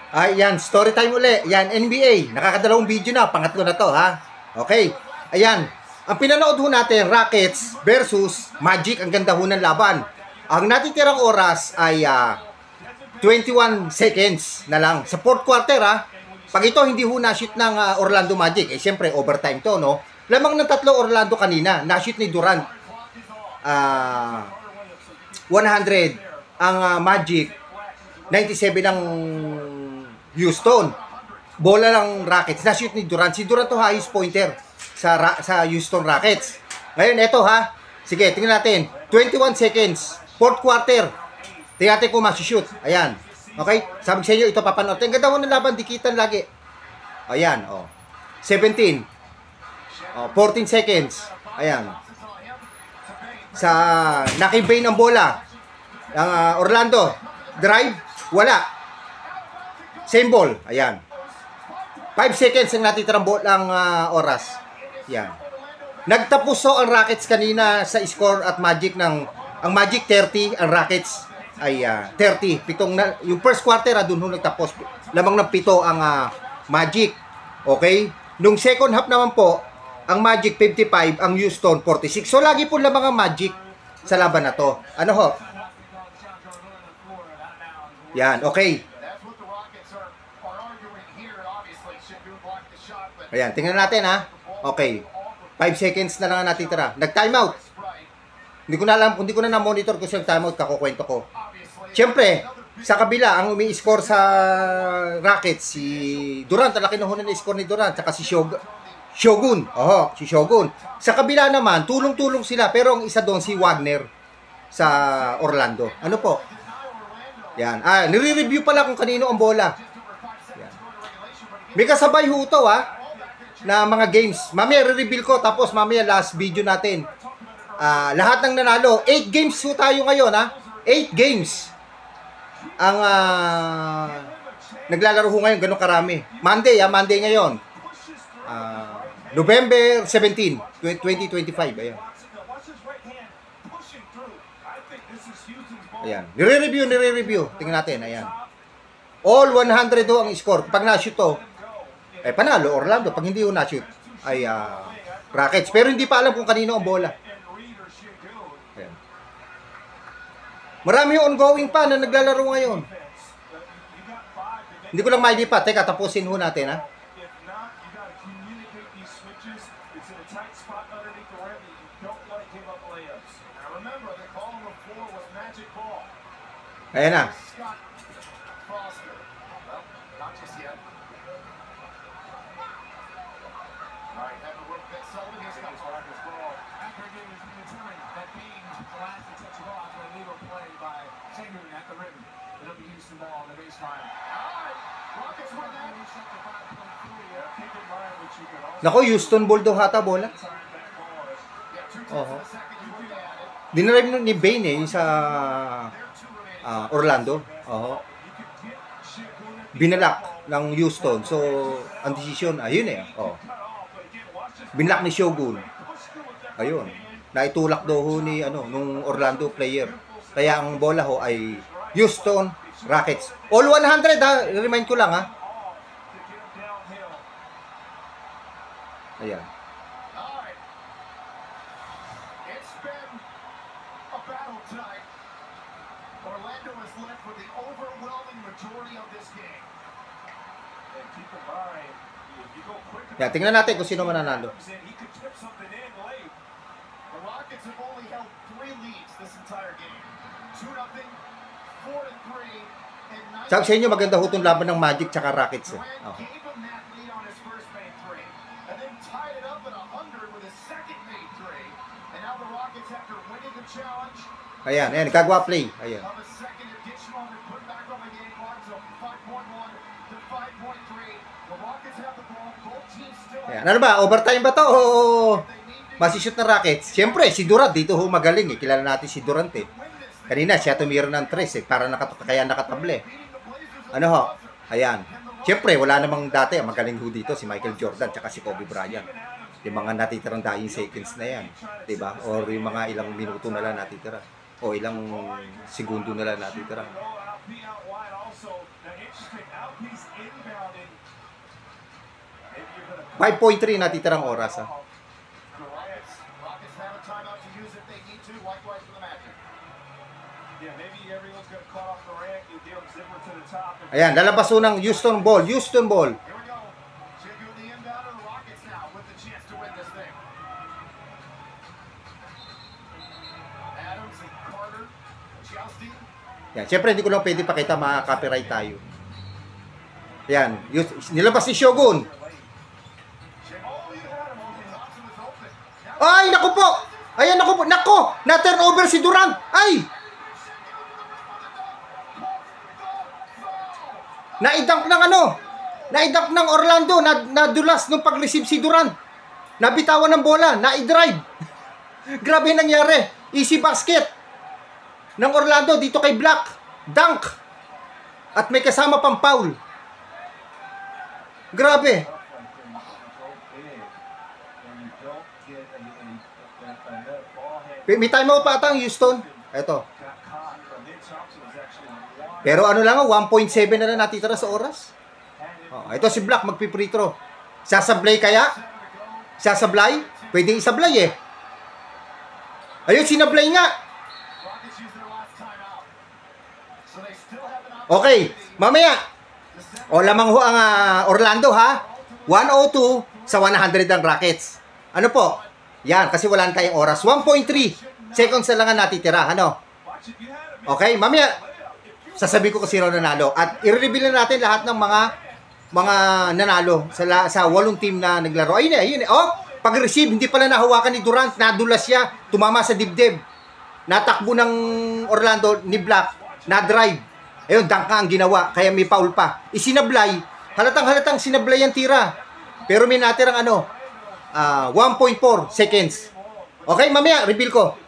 Ay, yan, story time uli. Yan, NBA. Nakakadalawang video na. Pangatlo na to, ha? Okay. Ayan. Ang pinanood ho natin, Rockets versus Magic. Ang ganda ho ng laban. Ang natitirang oras ay 21 seconds na lang. Sa fourth quarter, ha? Pag ito hindi ho na-shoot ng Orlando Magic, eh, siyempre, overtime to, no? Lamang ng tatlo Orlando kanina. Na-shoot ni Durant. 100. Ang Magic, 97 ang Houston. Bola lang Rockets. Na-shoot ni Durant. Si Durant to highest pointer sa Houston Rockets. Ngayon, eto ha. Sige, tingnan natin. 21 seconds. Fourth quarter. Tingnan natin kung masushoot. Ayan. Okay? Sabi sa inyo, ito papanood. Ang ganda mo ng laban, dikitan lagi. Ayan, oh. 17. Oh, 14 seconds. Ayan. Sa nakibay ng bola. Ang Orlando. Drive. Wala. Same ball. Ayan. 5 seconds ang natitirang oras. Yan. Nagtapos so ang Rockets kanina sa score at Magic ng ang Magic 30, ang Rockets ay 30. Yung first quarter doon ho nagtapos. Lamang ng 7 ang Magic. Okay? Nung second half naman po, ang Magic 55, ang Houston 46. So lagi po lamang ang Magic sa laban na to. Ano ho? Yan, okay. Ayan, tingnan natin ha. Okay. 5 seconds na lang ang natitira. Nag-timeout. Hindi ko na alam, hindi ko na na-monitor kung siyang timeout, kakukwento ko. Siyempre, sa kabila, ang umi-score sa Rockets, si Durant, ang laki na hunan na score ni Durant, saka si Shogun. Oho, si Shogun. Sa kabila naman, tulong-tulong sila, pero ang isa doon, si Wagner sa Orlando. Ano po? Yan. Nire-review pala kung kanino ang bola. Yan. May kasabay ho ito, ha? Na mga games. Mamaya re-reveal ko, tapos mamaya last video natin. Lahat ng nanalo. 8 games ho tayo ngayon, ha? 8 games. Ang naglalaro ho ngayon, ganun karami. Monday, Monday ngayon. November 17, 2025. Ayan. Ayan. Nire-review. Tingnan natin, ayan. All 100 ho ang score. Pag na-shoot to, panalo Orlando. Pag hindi ho na-shoot, ay Rockets. Pero hindi pa alam kung kanino ang bola. Ayan. Marami yung ongoing pa na naglalaro ngayon. Hindi ko lang mailipat. Teka, tapusin ho natin, ha? Ayan na. Nako, Houston Bulldogs hata bola. Oho. Dinrive ni Bane sa Orlando. Oho. Binalak ng Houston. So, ang decision, ayun Oh. Binalak ni Shogun. Ayun. Naitulak daw ho ni nung Orlando player. Kaya ang bola ho ay Houston Rockets. All 100 ha. Remind ko lang ha. Ayan. Yeah, tingnan natin kung sino mananalo. Sabi sa inyo, maganda ho itong laban ng Magic tsaka Rockets. Okay. Ayan, gagawa play. Ayan. Ayan. Ano ba? Overtime ba to o masishoot ng Rockets? Siyempre, si Durant dito ho magaling. Kilala natin si Durant Kanina, siya tumira ng 3 para kaya nakatable. Ano ho? Ayan. Siyempre, wala namang dati. Magaling ho dito si Michael Jordan tsaka si Kobe Bryant. Yung mga natitirang dying seconds na yan. Diba? Or yung mga ilang minuto na lang natitira. O ilang segundo na lang natitira. 5.3 natitirang oras. Ayan, lalabas ng Houston ball. Houston ball. Yan, syempre hindi ko lang pwede pakita, ma-copyright tayo. Yan, nilabas si Shogun. Ay, naku po! Ayan, naku po! Naku! Na-turnover si Durant! Ay! Naidunk ng naidunk ng Orlando, nadulas nung pag-receive si Durant. Nabitawan ng bola, na-drive. Grabe nangyari. Easy basket ng Orlando dito kay Black. Dunk. At may kasama pang foul. Grabe. May timeout pa ata ang Houston. Ito. Pero ano lang, 1.7 na lang natitira sa oras. Oh, ito si Black magpi-free throw. Sasablay kaya? Sasablay? Pwedeng isablay eh. Ayun, sinablay nga. Okay, mamaya. O, lamang ho ang Orlando ha. 102 sa 100 ang Rockets. Ano po? Yan, kasi wala na tayong oras. 1.3 seconds na lang ang natitira. Ano? Okay, mamaya. Sasabihin ko kasi raw nanalo. At i-reveal na natin lahat ng mga nanalo sa 8 team na naglaro. Ayun eh. Oh, pag-receive, hindi pala nahawakan ni Durant. Nadulas siya. Tumama sa dibdib. Natakbo ng Orlando ni Black. Na-drive. Ayun, dunk ang ginawa. Kaya may foul pa. Isinablay. Halatang sinablay ang tira. Pero may natirang 1.4 seconds. Okay, mamaya, reveal ko.